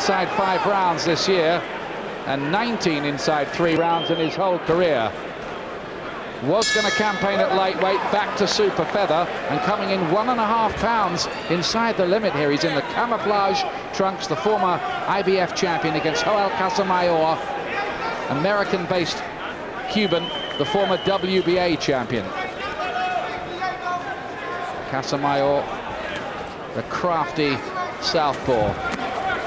inside 5 rounds this year and 19 inside 3 rounds in his whole career. Was going to campaign at lightweight, back to super feather, and coming in 1.5 pounds inside the limit here. He's in the camouflage trunks, the former IBF champion against Joel Casamayor, American-based Cuban, the former WBA champion. Casamayor, the crafty southpaw.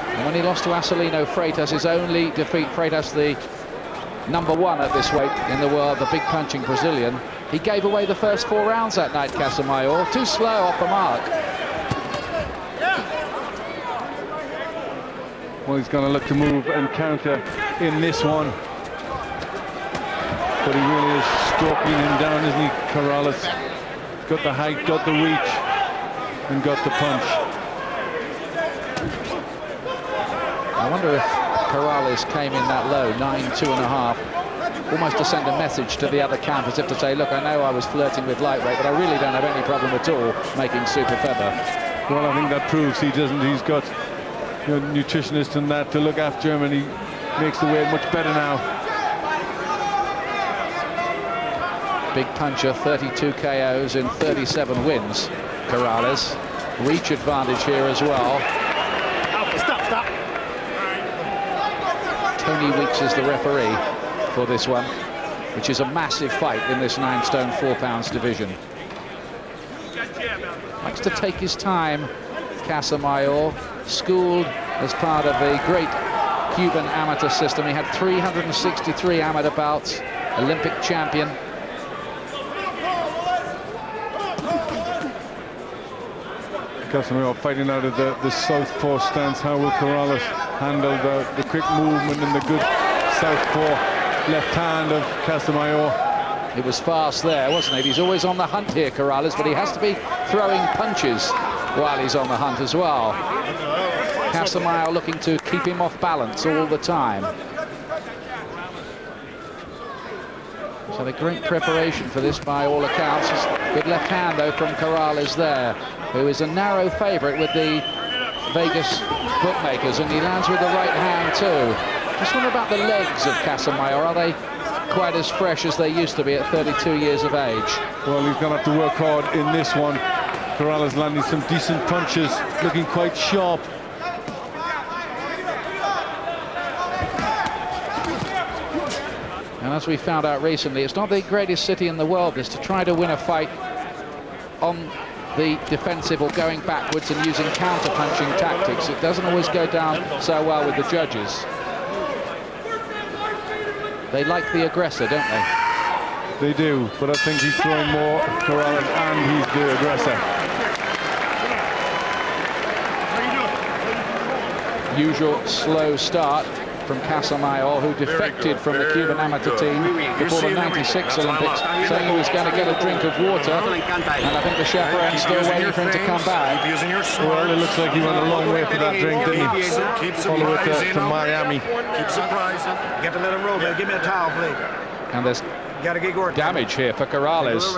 And when he lost to Acelino Freitas, his only defeat, Freitas the #1 at this weight in the world, the big punching Brazilian, he gave away the first 4 rounds that night, Casamayor. Too slow off the mark. Well, he's going to look to move and counter in this one. But he really is stalking him down, isn't he, Corrales? Got the height, got the reach, and got the punch. I wonder if Corrales came in that low, 9-2.5, almost to send a message to the other camp, as if to say, look, I know I was flirting with lightweight, but I really don't have any problem at all making super feather. Well, I think that proves he doesn't. He's got, you know, nutritionists and that to look after him, and he makes the weight much better now. Big puncher, 32 KOs in 37 wins, Corrales. Reach advantage here as well. Stop. Tony Weeks is the referee for this one, which is a massive fight in this 9 stone 4 pounds division. Likes to take his time, Casamayor, schooled as part of a great Cuban amateur system. He had 363 amateur bouts, Olympic champion. Casamayor fighting out of the southpaw stance. How will Corrales handle the quick movement and the good southpaw left hand of Casamayor? It was fast there, wasn't it? He's always on the hunt here, Corrales, but he has to be throwing punches while he's on the hunt as well. Casamayor looking to keep him off balance all the time. So the great preparation for this by all accounts. Good left hand though from Corrales there, who is a narrow favourite with the Vegas bookmakers, and he lands with the right hand too. Just wonder about the legs of Casamayor. Are they quite as fresh as they used to be at 32 years of age? Well, he's going to have to work hard in this one. Corrales landing some decent punches, looking quite sharp. And as we found out recently, it's not the greatest city in the world, this, to try to win a fight on the defensive or going backwards and using counter-punching tactics. It doesn't always go down so well with the judges. They like the aggressor, don't they? They do, but I think he's throwing more, Corrales, and he's the aggressor. Usual slow start from Casamayor, who defected from the Cuban amateur team before the '96 Olympics, saying he was going to get a drink of water, and I think the chaperone's still waiting for him to come back. Well, it looks like he went a long way for that drink, didn't he? All the way to Miami. Keep surprising. Get to let him roll, man. Give me a towel, please. And there's damage here for Corrales.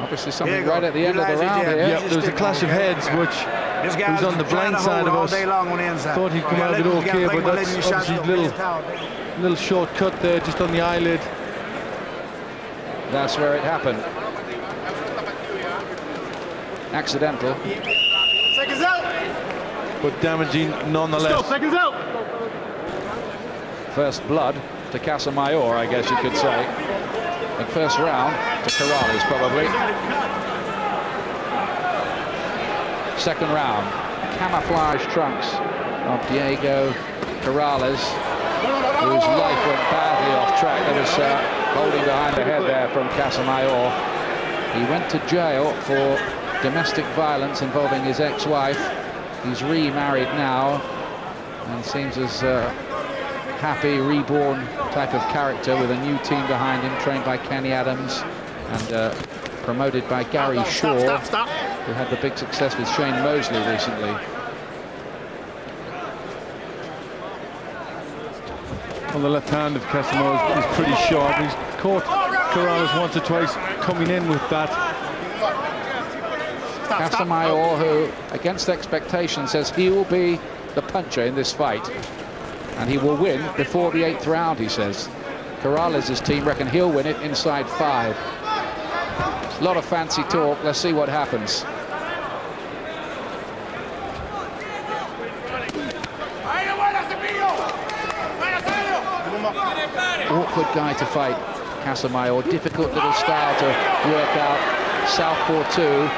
Obviously something right at the end of the round here. Yep, there was a clash of heads, which was on the blind side of us. Thought he'd come out of it okay, but that's obviously a little short cut there, just on the eyelid. That's where it happened. Accidental. Seconds out. But damaging nonetheless. Seconds out. First blood to Casamayor, I guess you could say. And first round to Corrales, probably. Second round, camouflage trunks of Diego Corrales, whose life went badly off track. There was holding behind the head there from Casamayor. He went to jail for domestic violence involving his ex-wife. He's remarried now and seems as happy, reborn type of character with a new team behind him, trained by Kenny Adams and promoted by Gary Shaw, who had the big success with Shane Mosley recently. Well, the left hand of Casamayor is pretty sharp. He's caught Corrales once or twice coming in with that. Casamayor, who, against expectation, says he will be the puncher in this fight. And he will win before the 8th round, he says. Corrales' team reckon he'll win it inside 5. A lot of fancy talk. Let's see what happens. Awkward guy to fight, Casamayor. Difficult little style to work out. Southpaw too.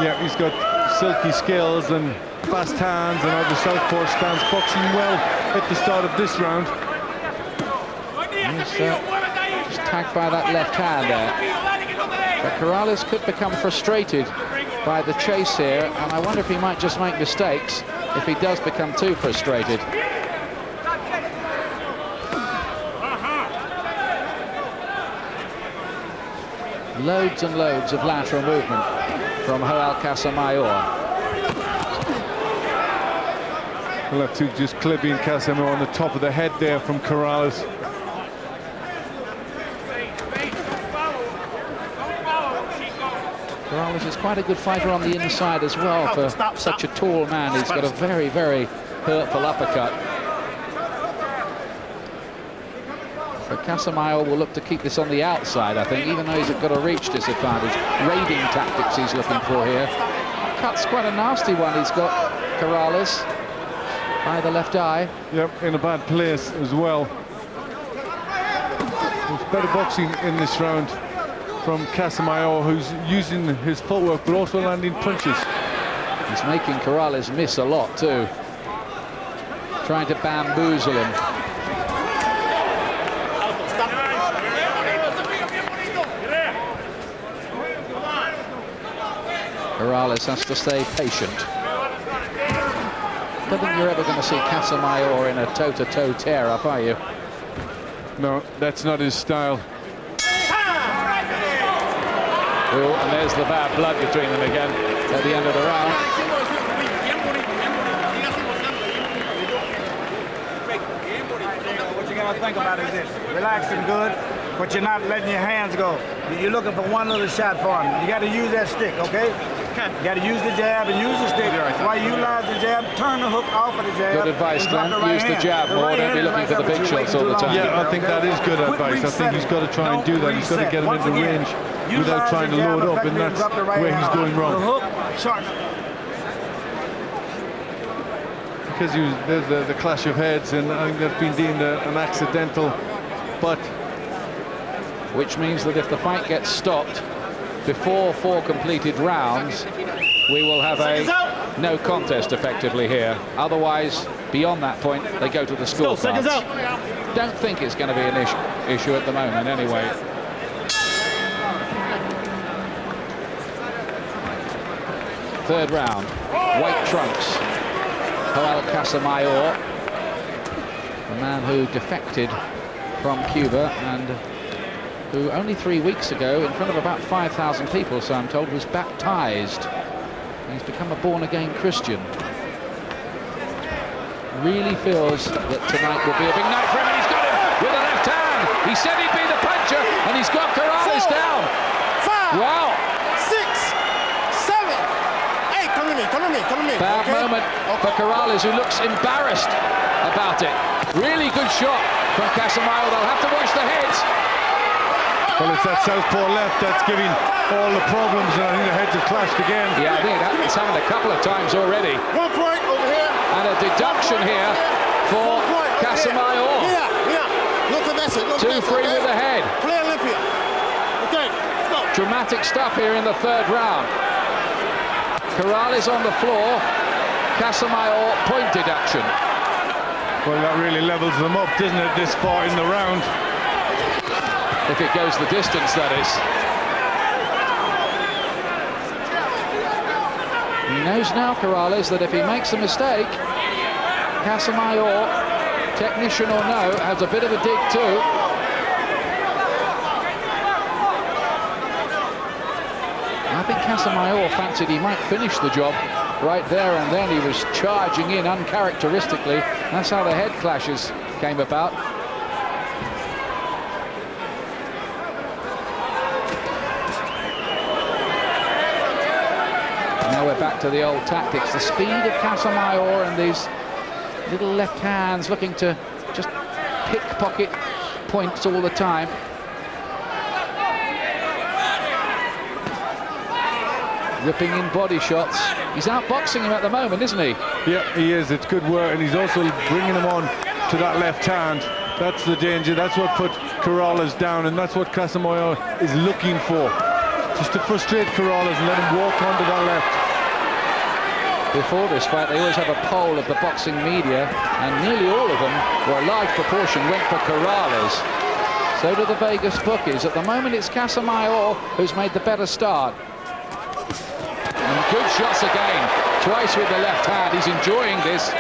Yeah, he's got silky skills and fast hands, and how the southpaw stands boxing well at the start of this round. He's just tagged by that left hand there. But Corrales could become frustrated by the chase here, and I wonder if he might just make mistakes if he does become too frustrated. Loads and loads of lateral movement from Joel Casamayor. We'll have to just clip in Casamayor on the top of the head there from Corrales. Corrales is quite a good fighter on the inside as well for such a tall man. He's got a very, very hurtful uppercut. So Casamayor will look to keep this on the outside, I think, even though he's got a reach disadvantage. Raiding tactics he's looking for here. Cut's quite a nasty one he's got, Corrales, by the left eye. Yep, in a bad place as well. There's better boxing in this round from Casamayor, who's using his footwork but also landing punches. He's making Corrales miss a lot too. Trying to bamboozle him. Corrales has to stay patient. I don't think you're ever going to see Casamayor in a toe-to-toe tear-up, are you? No, that's not his style. Oh, and there's the bad blood between them again at the end of the round. What you gotta think about is this: relaxing good, but you're not letting your hands go. You're looking for one little shot for him. You got to use that stick, okay? You got to use the jab and use the stick. While you utilize the jab, turn the hook off of the jab. Good advice, Glenn. Use the jab more. Don't be looking for the big shots all the time. Yeah, I think that is good advice. I think he's got to try and do that. He's got to get him into range without trying to load up, and that's where he's going wrong. Because there's the clash of heads, and I think that's been deemed an accidental butt. Which means that if the fight gets stopped before 4 completed rounds, we will have a no contest effectively here. Otherwise, beyond that point, they go to the scorecards. Don't think it's going to be an issue at the moment anyway. Third round, white trunks. Joel Casamayor, a man who defected from Cuba and who only 3 weeks ago, in front of about 5,000 people, so I'm told, was baptized. He's become a born-again Christian. Really feels that tonight will be a big night for him, and he's got him with a left hand. He said he'd be the puncher, and he's got Corrales down. 5, Wow. 6, 7, 8. Come to me. Bad moment for Corrales, who looks embarrassed about it. Really good shot from Casamayor. They'll have to watch the heads. Well, it's that southpaw left that's giving all the problems, and I think the heads have clashed again. Yeah, I think it's happened a couple of times already. 1 point over here. And a deduction here for Casamayor. Yeah. Look at that. 2-3 with the head. Play Olympia. Okay, let's go. Dramatic stuff here in the third round. Corrales on the floor. Casamayor point deduction. Well, that really levels them up, doesn't it, this far in the round? If it goes the distance, that is. He knows now, Corrales, that if he makes a mistake, Casamayor, technician or no, has a bit of a dig too. I think Casamayor fancied he might finish the job right there and then. He was charging in uncharacteristically. That's how the head clashes came about. we're back to the old tactics. The speed of Casamayor and these little left hands looking to just pickpocket points all the time. Ripping in body shots. He's outboxing him at the moment, isn't he? Yeah, he is. It's good work, and he's also bringing him on to that left hand. That's the danger. That's what put Corrales down, and that's what Casamayor is looking for. Just to frustrate Corrales and let him walk onto that left. Before this fight, they always have a poll of the boxing media, and nearly all of them, or a large proportion, went for Corrales. So do the Vegas bookies. At the moment, it's Casamayor who's made the better start. And good shots again, twice with the left hand. He's enjoying this.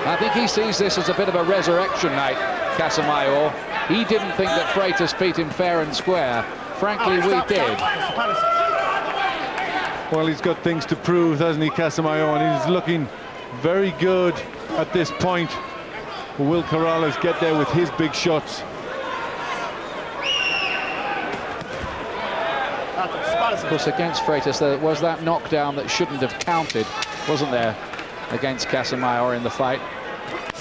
I think he sees this as a bit of a resurrection night, Casamayor. He didn't think that Freitas beat him fair and square. Frankly, we did. Well, he's got things to prove, hasn't he, Casamayor? And he's looking very good at this point. Will Corrales get there with his big shots? Of course, against Freitas, there was that knockdown that shouldn't have counted, wasn't there, against Casamayor in the fight?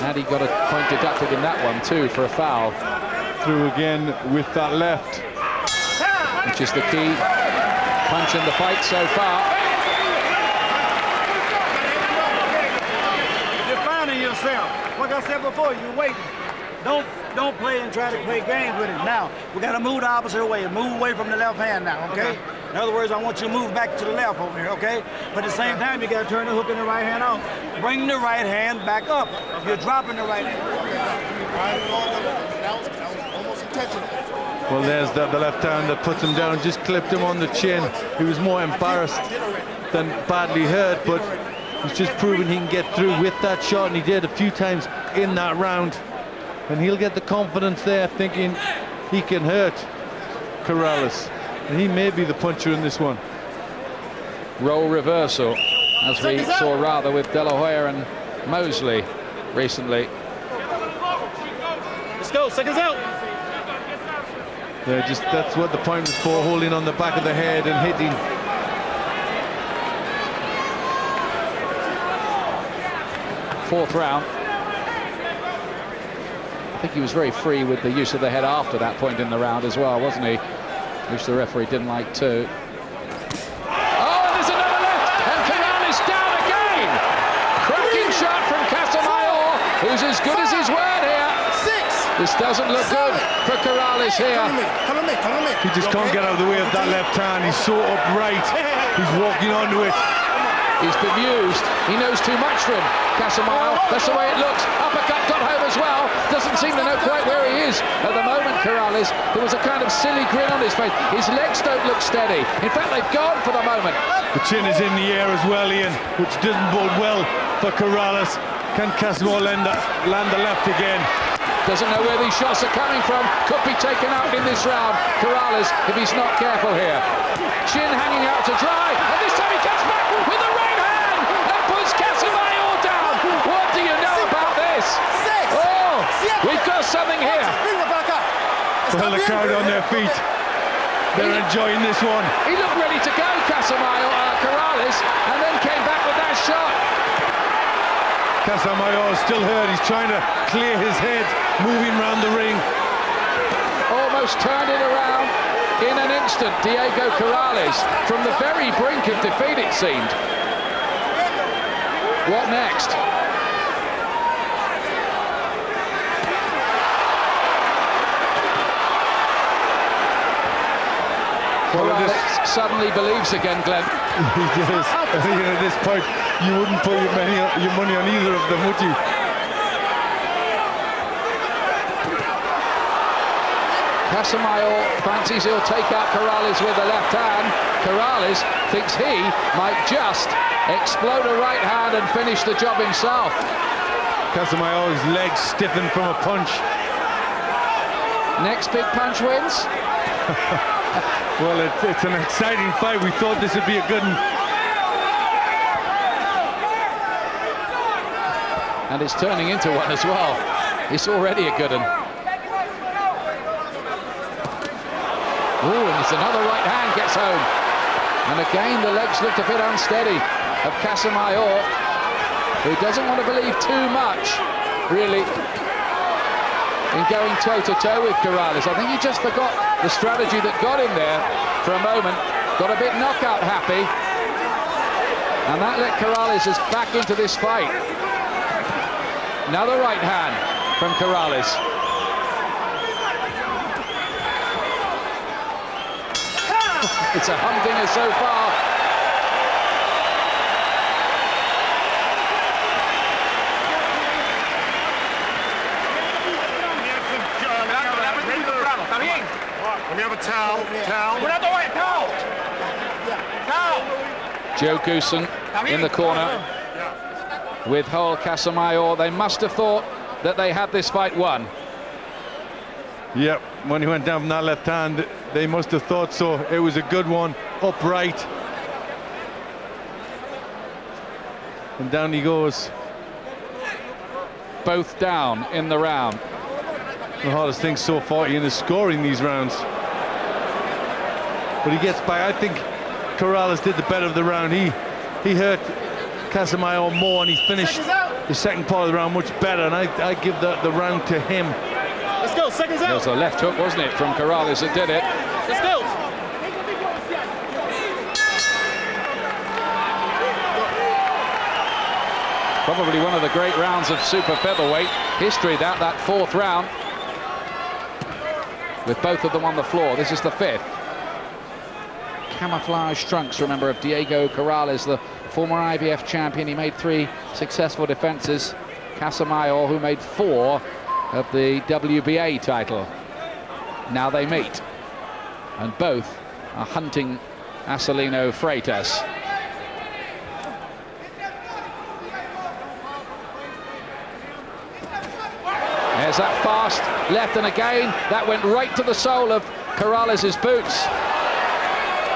And he got a point deducted in that one, too, for a foul. Through again with that left. Which is the key punch in the fight so far. You're finding yourself. Like I said before, you're waiting. Don't play and try to play games with it. Now, we got to move the opposite way. Move away from the left hand now, okay? In other words, I want you to move back to the left over here, okay? But at the same time, you got to turn the hook in the right hand out. Bring the right hand back up. You're dropping the right hand. That was almost intentional. Well, there's the left hand that puts him down, just clipped him on the chin. He was more embarrassed than badly hurt, but he's just proven he can get through with that shot, and he did a few times in that round. And he'll get the confidence there, thinking he can hurt Corrales. And he may be the puncher in this one. Role reversal, as we saw rather with De La Hoya and Mosley recently. Let's go, seconds out. That's what the point was for, holding on the back of the head and hitting. Fourth round. I think he was very free with the use of the head after that point in the round as well, wasn't he? Which the referee didn't like too. Oh, and there's another left, and Corrales down again. Cracking shot from Casamayor, who's as good as his word here. This doesn't look good for Corrales here. He just can't get out of the way of that left hand. He's so upright. He's walking onto it. He's bemused. He knows too much for him, Casamayor. That's the way it looks. Uppercut got home as well. Doesn't seem to know quite where he is at the moment, Corrales. There was a kind of silly grin on his face. His legs don't look steady. In fact, they've gone for the moment. The chin is in the air as well, Ian, which doesn't bode well for Corrales. Can Casamayor land the left again? Doesn't know where these shots are coming from. Could be taken out in this round, Corrales, if he's not careful here. Chin hanging out to dry, and this time he comes back with the right hand and puts Casamayor down. What do you know about this? Oh, we've got something here. Well, the crowd on their feet. They're enjoying this one. He looked ready to go, Corrales, and then came back with that shot. Casamayor is still hurt. He's trying to clear his head, moving around the ring. Almost turned it around in an instant, Diego Corrales, from the very brink of defeat, it seemed. What next? Corrales suddenly believes again, Glenn. He does. I think at this point, you wouldn't put your money on either of them, would you? Casamayor fancies he'll take out Corrales with the left hand. Corrales thinks he might just explode a right hand and finish the job himself. Casamayor's legs stiffened from a punch. Next big punch wins. Well, it's an exciting fight. We thought this would be a good one. And it's turning into one as well. It's already a good one. Oh, and there's another right hand gets home. And again, the legs looked a bit unsteady. of Casamayor, who doesn't want to believe too much, really, in going toe-to-toe with Corrales. I think he just forgot the strategy that got him there for a moment, got a bit knockout happy, and that let Corrales back into this fight. Another right hand from Corrales. It's a humdinger so far. Let me have a towel. Joe Goosen in the corner with Joel Casamayor. They must have thought that they had this fight won. Yep, when he went down from that left hand, they must have thought so. It was a good one, upright. And down he goes. Both down in the round. The hardest thing so far in is scoring these rounds. But he gets back. I think Corrales did the better of the round. He hurt Casamayor more, and he finished the second part of the round much better. And I give the round to him. Let's go, seconds It out. was a left hook, wasn't it, from Corrales that did it. Let's go. Probably one of the great rounds of super featherweight history, that fourth round, with both of them on the floor. This is the fifth. Camouflage trunks, remember, of Diego Corrales, the former IBF champion. He made 3 successful defenses. Casamayor, who made 4 of the WBA title. Now they meet, and both are hunting Acelino Freitas. There's that fast left, and again that went right to the sole of Corrales' boots.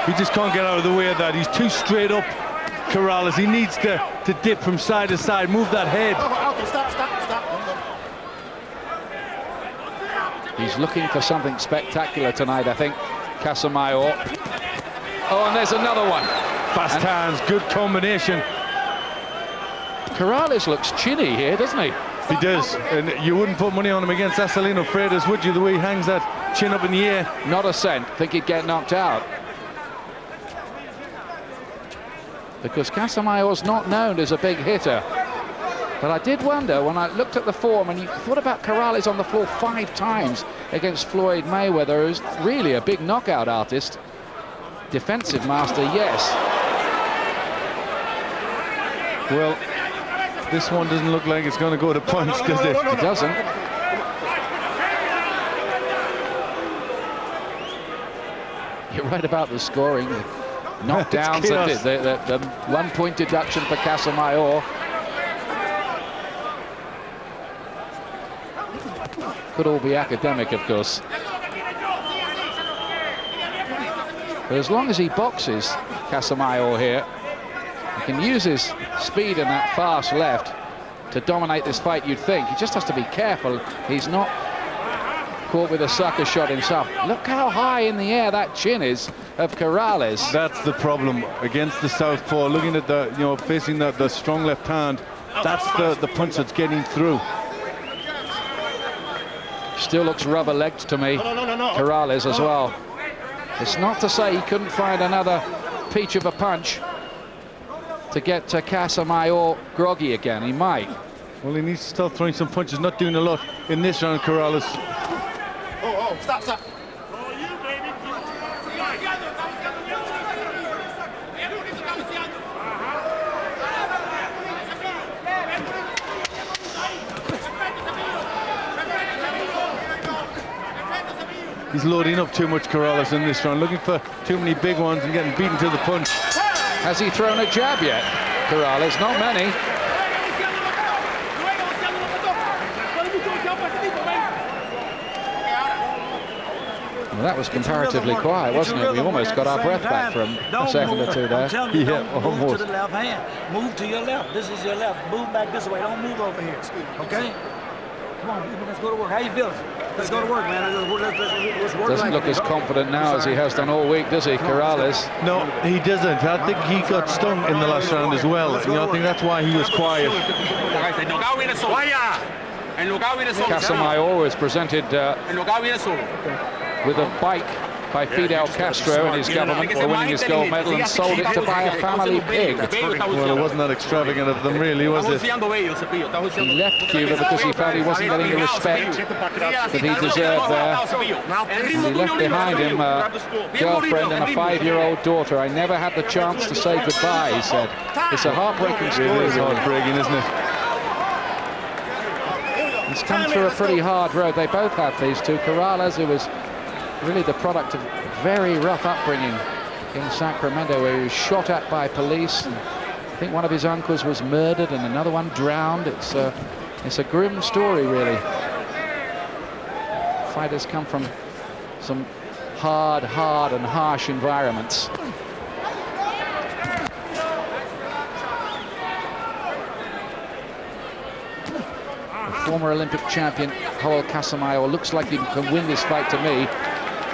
He just can't get out of the way of that. He's too straight up, Corrales. He needs to dip from side to side, move that head. Stop. He's looking for something spectacular tonight, I think, Casamayor. Oh, and there's another one. Fast hands, good combination. Corrales looks chinny here, doesn't he? He does, and you wouldn't put money on him against Acelino Freitas, would you? The way he hangs that chin up in the air. Not a cent. Think he'd get knocked out. Because Casamayor's not known as a big hitter. But I did wonder when I looked at the form, and you thought about Corrales on the floor 5 times against Floyd Mayweather, who's really a big knockout artist. Defensive master, yes. Well, this one doesn't look like it's going to go to punch, does it? It doesn't. You're right about the scoring. Knockdowns, the 1-point deduction for Casamayor. Could all be academic, of course. But as long as he boxes Casamayor here, he can use his speed and that fast left to dominate this fight, you'd think. He just has to be careful he's not caught with a sucker shot himself. Look how high in the air that chin is of Corrales. That's the problem against the southpaw. Looking at the, facing the strong left hand, that's the punch that's getting through. Still looks rubber-legged to me. Corrales as well. It's not to say he couldn't find another peach of a punch to get Casamayor groggy again. He might. Well, he needs to start throwing some punches, not doing a lot in this round, Corrales. Stop. He's loading up too much, Corrales, in this round, looking for too many big ones and getting beaten to the punch. Has he thrown a jab yet, Corrales? Not many. Well, that was comparatively quiet, wasn't it? We almost got our breath back for a second or two there. Yeah, almost. Move to the left hand. Move to your left. This is your left. Move back this way. Don't move over here. Okay? Come on, let's go to work. How you feeling? Let's go to work, man. Let's work. Doesn't look as confident now as he has done all week, does he, Corrales? No, he doesn't. I think he got stung in the last round as well. You know, I think that's why he was quiet. Casamayor was presented with a bike by Fidel Castro and his government for winning his gold medal, and sold it to buy a family pig. Well, it wasn't that extravagant of them, really, was it? He left Cuba because he felt he wasn't getting the respect that he deserved there. And he left behind him a girlfriend and a 5-year-old daughter. I never had the chance to say goodbye, he said. It's a heartbreaking story. It is heartbreaking, isn't it? He's come through a pretty hard road. They both have, these two. Corrales, who was really the product of very rough upbringing in Sacramento, where he was shot at by police, and I think one of his uncles was murdered and another one drowned. It's a grim story, really. Fighters come from some hard and harsh environments. Former Olympic champion Joel Casamayor looks like he can win this fight to me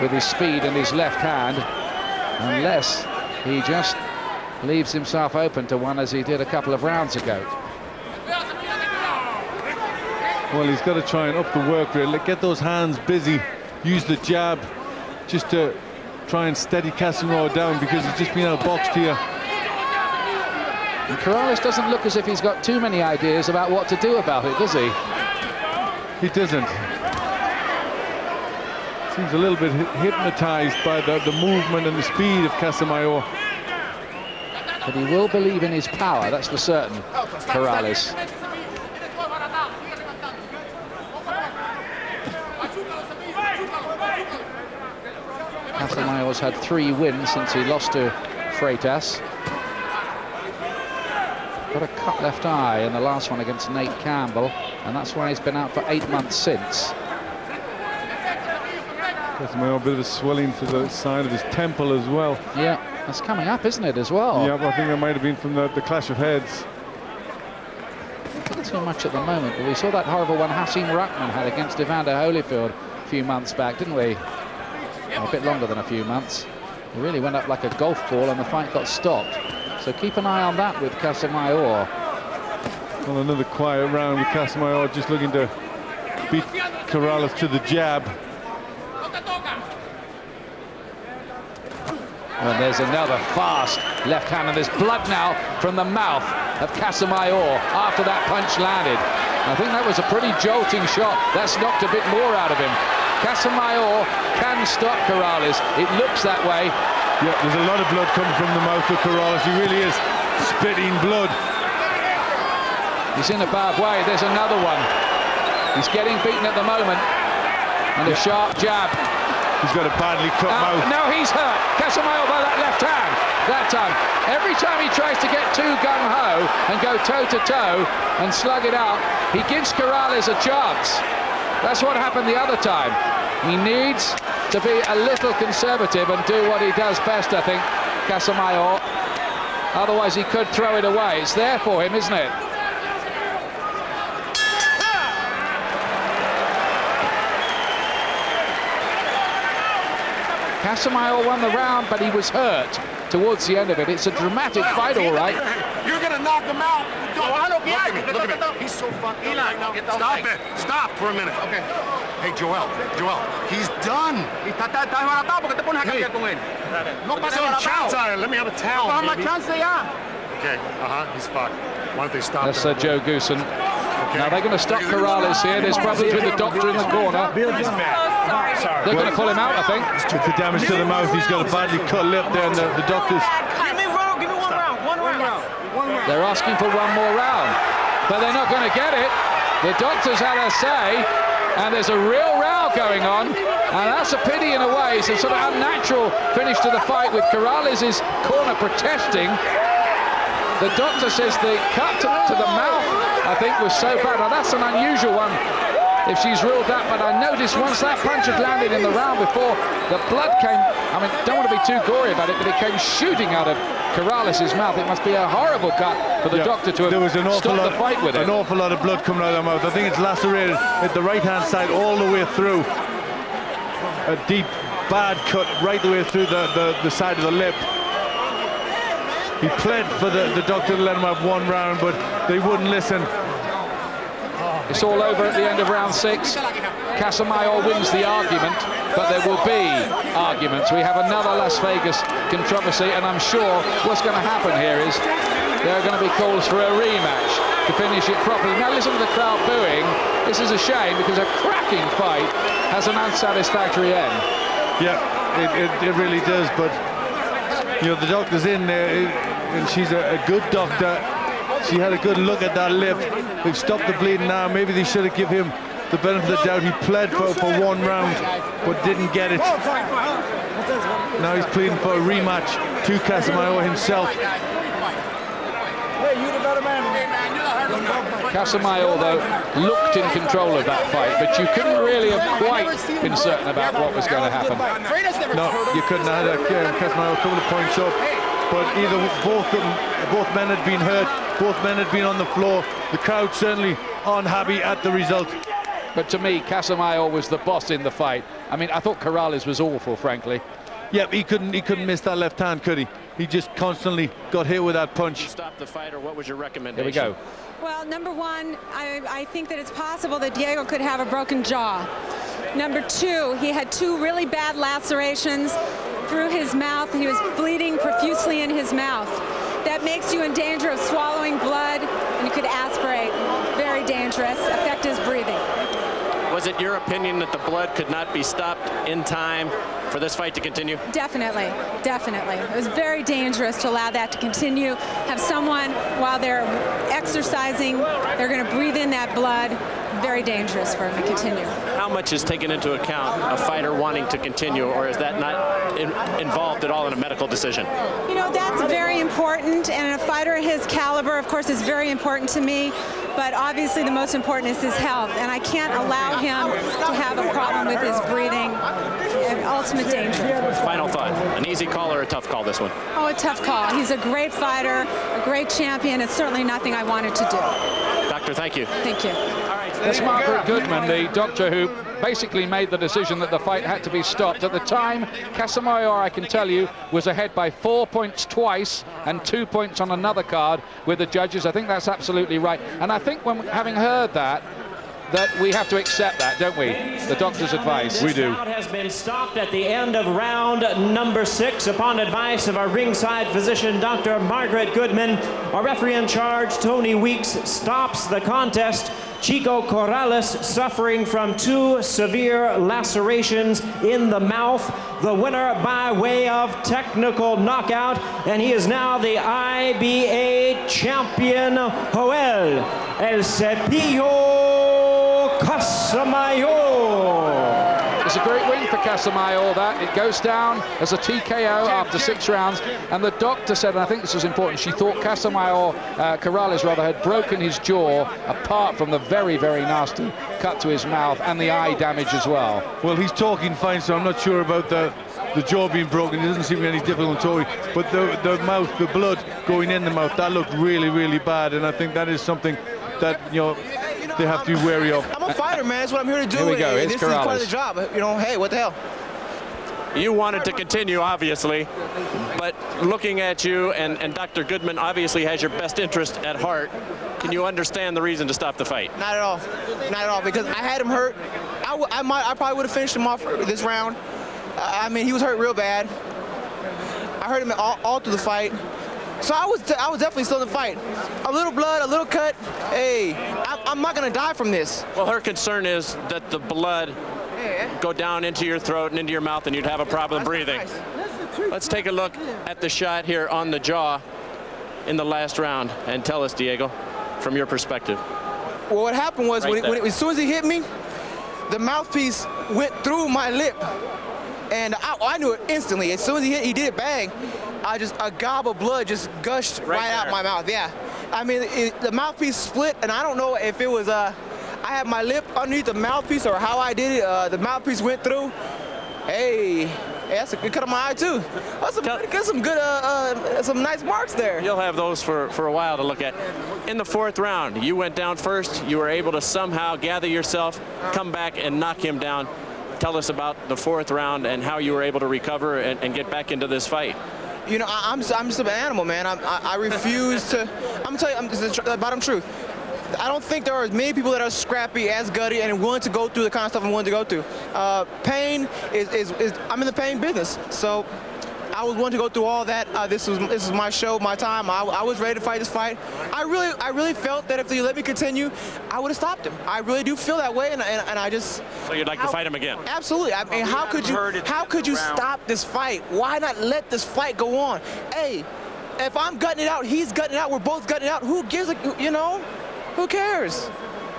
with his speed and his left hand, unless he just leaves himself open to one as he did a couple of rounds ago. Well, he's got to try and up the work rate, get those hands busy, use the jab just to try and steady Casamayor down, because he's just been outboxed here. And Corrales doesn't look as if he's got too many ideas about what to do about it, does he? He doesn't. Seems a little bit hypnotized by the movement and the speed of Casamayor. But he will believe in his power, that's for certain, Corrales. Casamayor's had 3 wins since he lost to Freitas. Got a cut left eye in the last one against Nate Campbell, and that's why he's been out for 8 months since. Casamayor, a bit of a swelling to the side of his temple as well. Yeah, that's coming up, isn't it, as well? Yeah, but I think that might have been from the clash of heads. Not too much at the moment, but we saw that horrible one Hasim Rahman had against Evander Holyfield a few months back, didn't we? Well, a bit longer than a few months. It really went up like a golf ball and the fight got stopped. So keep an eye on that with Casamayor. Well, another quiet round with Casamayor just looking to beat Corrales to the jab. And there's another fast left hand, and there's blood now from the mouth of Casamayor after that punch landed. I think that was a pretty jolting shot. That's knocked a bit more out of him. Casamayor can stop Corrales. It looks that way. Yeah, there's a lot of blood coming from the mouth of Corrales. He really is spitting blood. He's in a bad way. There's another one. He's getting beaten at the moment. And a sharp jab. He's got a badly cut mouth. Now he's hurt. Casamayor by that left hand. That time. Every time he tries to get too gung-ho and go toe-to-toe and slug it out, he gives Corrales a chance. That's what happened the other time. He needs to be a little conservative and do what he does best, I think, Casamayor. Otherwise, he could throw it away. It's there for him, isn't it? Casamayor won the round, but he was hurt towards the end of it. It's a dramatic fight, all right. You're going to knock him out. Look at me. Look at me. He's so fucked up right now. Stop it. Stop for a minute. Okay. Hey, Joel, he's done. Hey, let me have a towel, baby. Okay, he's fucked. Why don't they stop That's that? Joe Goosen. Okay. Now they're going to stop Corrales here. There's problems with the doctor in the corner. They're going to pull him out, I think. It's the damage to the mouth. He's got a badly cut lip there, and the doctors. Give me one round. They're asking for one more round, but they're not going to get it. The doctors had a say, and there's a real row going on, and that's a pity in a way. It's a sort of unnatural finish to the fight with Corrales' corner protesting. The doctor says the cut to the mouth, I think, was so bad. Now, that's an unusual one if she's ruled that, but I noticed once that punch had landed in the round before, the blood came, I mean, don't want to be too gory about it, but it came shooting out of Corrales' mouth. It must be a horrible cut for the doctor to have stopped the fight with it. An awful lot of blood coming out of the mouth. I think it's lacerated at the right-hand side all the way through. A deep, bad cut right the way through the side of the lip. He pled for the doctor to let him have one round, but they wouldn't listen. It's all over at the end of round 6. Casamayor wins the argument, but there will be arguments. We have another Las Vegas controversy, and I'm sure what's going to happen here is there are going to be calls for a rematch to finish it properly. Now listen to the crowd booing. This is a shame because a cracking fight has an unsatisfactory end. Yeah, it really does, but you know, the doctor's in there, and she's a good doctor. She had a good look at that lip. They've stopped the bleeding now. Maybe they should have given him the benefit of the doubt. He pled for one round, but didn't get it. Now he's pleading for a rematch to Casamayor himself. Hey, you the better man. Casamayor, though, looked in control of that fight, but you couldn't really have quite been certain about what was going to happen. No, you couldn't have had Casamayor a couple of points up, but either both men had been hurt, both men had been on the floor. The crowd certainly unhappy at the result. But to me, Casamayor was the boss in the fight. I mean, I thought Corrales was awful, frankly. Yep, he couldn't miss that left hand, could he? He just constantly got hit with that punch. Stop the fight, or what was your recommendation? Here we go. Well, number one, I think that it's possible that Diego could have a broken jaw. Number two, he had 2 really bad lacerations through his mouth. He was bleeding profusely in his mouth. That makes you in danger of swallowing blood, and you could aspirate. Very dangerous, affect his breathing. Was it your opinion that the blood could not be stopped in time for this fight to continue? Definitely, definitely. It was very dangerous to allow that to continue. Have someone, while they're exercising, they're going to breathe in that blood. Very dangerous for him to continue. How much is taken into account a fighter wanting to continue, or is that not involved at all in a medical decision? You know, that's very important, and a fighter of his caliber, of course, is very important to me, but obviously the most important is his health, and I can't allow him to have a problem with his breathing. Ultimate danger. Final thought, an easy call or a tough call, this one? Oh, a tough call. He's a great fighter, a great champion. It's certainly nothing I wanted to do. Doctor, thank you. Thank you. That's Margaret Goodman, the doctor who basically made the decision that the fight had to be stopped. At the time, Casamayor, I can tell you, was ahead by 4 points twice and 2 points on another card with the judges. I think that's absolutely right. And I think when having heard that we have to accept that, don't we? The doctor's advice. We do. This bout has been stopped at the end of round number 6 upon advice of our ringside physician, Dr. Margaret Goodman. Our referee in charge, Tony Weeks, stops the contest. Chico Corrales suffering from 2 severe lacerations in the mouth. The winner by way of technical knockout, and he is now the IBA champion, Joel El Cepillo Casamayor. It's a great win for Casamayor, that. It goes down as a TKO after 6 rounds, and the doctor said, and I think this was important, she thought Casamayor, Corrales rather, had broken his jaw, apart from the very, very nasty cut to his mouth and the eye damage as well. Well, he's talking fine, so I'm not sure about the jaw being broken. It doesn't seem to be any difficult talking, but the mouth, the blood going in the mouth, that looked really, really bad, and I think that is something that, you know, they have to be wary of. I'm a fighter, man. That's what I'm here to do. Here we go. This It's is part of Corrales. the job. You know, hey, what the hell? You wanted to continue, obviously, but looking at you, and Dr. Goodman obviously has your best interest at heart. Can you understand the reason to stop the fight? Not at all. Not at all. Because I had him hurt. I probably would have finished him off this round. I mean, he was hurt real bad. I hurt him all through the fight. So I was definitely still in the fight. A little blood, a little cut. Hey, I'm not gonna die from this. Well, her concern is that the blood go down into your throat and into your mouth, and you'd have a problem breathing. Nice. Let's take a look at the shot here on the jaw in the last round, and tell us, Diego, from your perspective. Well, what happened was as soon as he hit me, the mouthpiece went through my lip, and I knew it instantly. As soon as he did it, bang. A gob of blood just gushed right out my mouth. Yeah, I mean, the mouthpiece split, and I don't know if it was I I had my lip underneath the mouthpiece, or how I did it. The mouthpiece went through. Hey, that's a good cut of my eye too. That's some nice marks there. You'll have those for a while to look at. In the 4th round, you went down first. You were able to somehow gather yourself, come back and knock him down. Tell us about the 4th round and how you were able to recover and get back into this fight. You know, I'm just an animal, man. I refuse to. I'm telling you, this is the bottom truth. I don't think there are as many people that are scrappy, as gutty, and willing to go through the kind of stuff I'm willing to go through. Pain is I'm in the pain business, so I was willing to go through all that. This is my show, my time. I was ready to fight this fight. I really felt that if they let me continue, I would have stopped him. I really do feel that way, and I just. So you'd like to fight him again? Absolutely. I mean, how could you stop this fight? Why not let this fight go on? Hey, if I'm gutting it out, he's gutting it out. We're both gutting it out. Who gives a, you know? Who cares?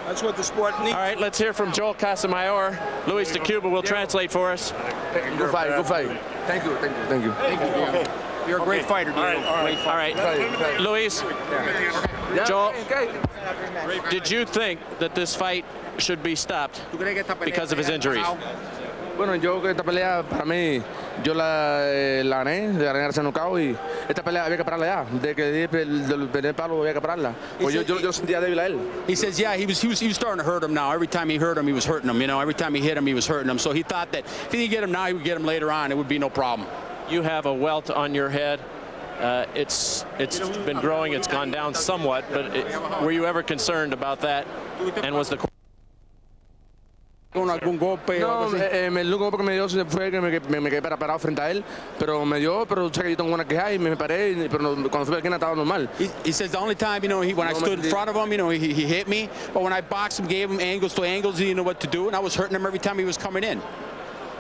That's what the sport needs. All right, let's hear from Joel Casamayor. Luis de Cuba will translate for us. Good fight, good fight. Thank you, thank you, thank you. Thank you. You're a great fighter, dude. All right. Luis, Joel, did you think that this fight should be stopped because of his injuries? Bueno, yo esta pelea para mí, yo la gané, de ganar ese knockout y esta pelea había que pararla ya, de que del primer palo había que pararla. Pues yo sentía débil a él. He says, yeah, he was starting to hurt him now. Every time he hurt him, he was hurting him. You know, every time he hit him, he was hurting him. So he thought that if he didn't get him now, he would get him later on. It would be no problem. You have a welt on your head. It's been growing. It's gone down somewhat, but were you ever concerned about that? And was the No, el golpe que me dio fue que me quedé parado frente a él, pero me dio, pero sé que yo tengo buena queja y me paré, pero cuando fui a la esquina estaba normal. He says the only time, you know, when I stood in front of him, you know, he hit me, but when I boxed him, gave him angles to angles, he didn't know what to do, and I was hurting him every time he was coming in.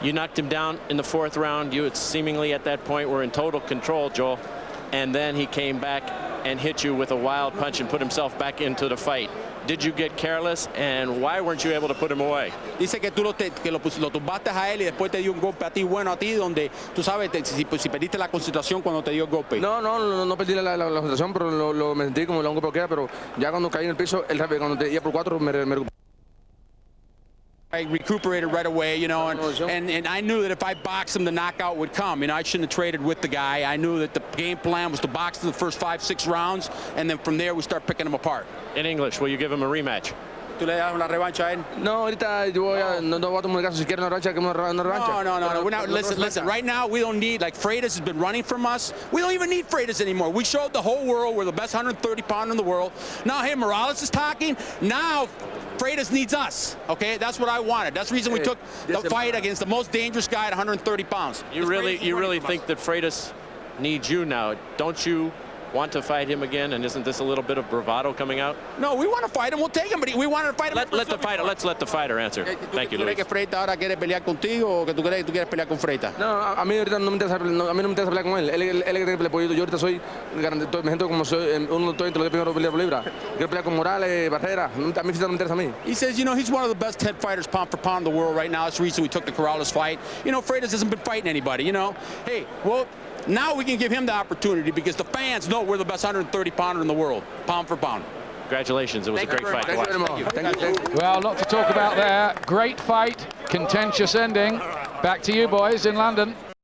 You knocked him down in the 4th round. You seemingly at that point were in total control, Joel, and then he came back and hit you with a wild punch and put himself back into the fight. Did you get careless, and why weren't you able to put him away? Dice que tú lo tumbaste a él y después te dio un golpe a ti, bueno a ti, donde tú sabes si perdiste la concentración cuando te dio el golpe. No perdí la concentración, pero me sentí como un golpe cualquiera, pero ya cuando caí en el piso, cuando te iba por 4 me recuperé. I recuperated right away, you know, and I knew that if I boxed him, the knockout would come. You know, I shouldn't have traded with the guy. I knew that the game plan was to box in the first 5-6 rounds, and then from there we start picking him apart. In English, will you give him a rematch? ¿Tú le das una revancha a él? No, ahorita yo no voy a tomar caso si quiere una revancha, que una revancha. No. We're not, listen. Right now, we don't need, like, Freitas has been running from us. We don't even need Freitas anymore. We showed the whole world we're the best 130-pounder in the world. Now, hey, Morales is talking. Now, Freitas needs us, okay? That's what I wanted. That's the reason we took the fight against the most dangerous guy at 130 pounds. You really think that Freitas needs you now? Don't you want to fight him again? And isn't this a little bit of bravado coming out? No, we want to fight him. We'll take him, but we wanted to fight him. Let's let the fighter answer. Thank you, Luis. ¿Tú crees que Freitas ahora quiere pelear contigo o que tú crees que tú quieres pelear con Freitas? No, a mí ahorita no me interesa pelear con él. Él es el que tiene que pelear. Yo ahorita me siento como uno de los primeros libra por libra. Quiero pelear con Morales, Barrera. A mí no me interesa a mí. He says, you know, he's one of the best head fighters pound for pound in the world right now. That's the reason we took the Corrales fight. You know, Freitas hasn't been fighting anybody, you know. Hey, well, now we can give him the opportunity because the fans know we're the best 130-pounder in the world, pound for pound. Congratulations. It was a great fight to watch. Thank you. Well, a lot to talk about there. Great fight, contentious ending. Back to you boys in London.